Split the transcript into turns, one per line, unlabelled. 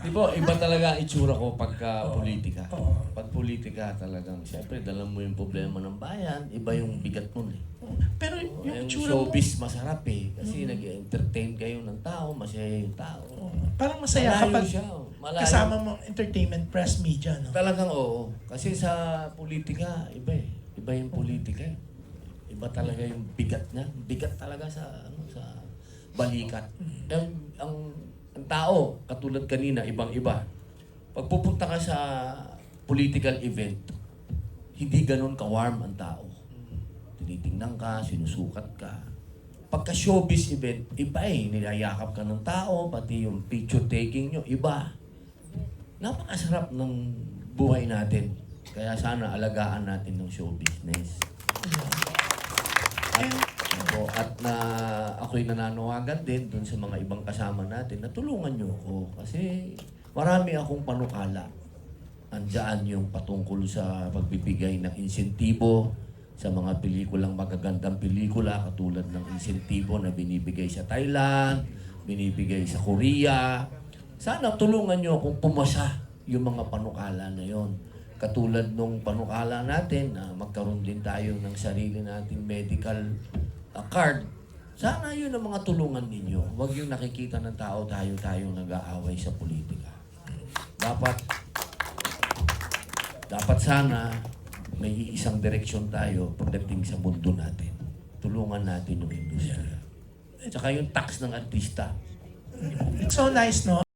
Di ba, iba talaga ang itsura ko pagka politika.
Oo.
Pag politika talagang, siyempre, dala mo yung problema ng bayan, iba yung bigat nun eh.
Pero yung
Yung
itsura mo,
showbiz masarap eh. Kasi nag-entertain kayo ng tao, masaya yung tao.
parang masaya
Malayo
kapag
siya. Malayo.
kasama mo entertainment, press, media, no?
Talagang oo. Kasi sa politika, iba eh. Iba yung politika eh. Iba talaga yung bigat niya. Bigat talaga sa sa balikat. Ang tao, katulad kanina, ibang-iba. Pag pupunta ka sa political event, hindi ganun ka-warm ang tao. Tinitingnan ka, sinusukat ka. Pagka showbiz event, iba eh. Niyayakap ka ng tao, pati yung picture taking nyo, iba. Napakasarap ng buhay natin. Kaya sana alagaan natin ng show business. At na ako'y nananawagan din dun sa mga ibang kasama natin na tulungan nyo ako. Kasi marami akong panukala. Andyan yung patungkol sa pagbibigay ng insentibo sa mga pelikulang magagandang pelikula katulad ng insentibo na binibigay sa Thailand, binibigay sa Korea. Sana tulungan nyo akong pumasa yung mga panukala na yon. Katulad nung panukala natin na magkaroon din tayo ng sarili nating medical card. Sana yun ang mga tulungan ninyo. Huwag yung nakikita ng tao tayo-tayong nag-aaway sa politika. Dapat sana may isang direksyon tayo pagdating sa mundo natin. Tulungan natin yung industriya. Tsaka yung tax ng artista.
It's so nice, no?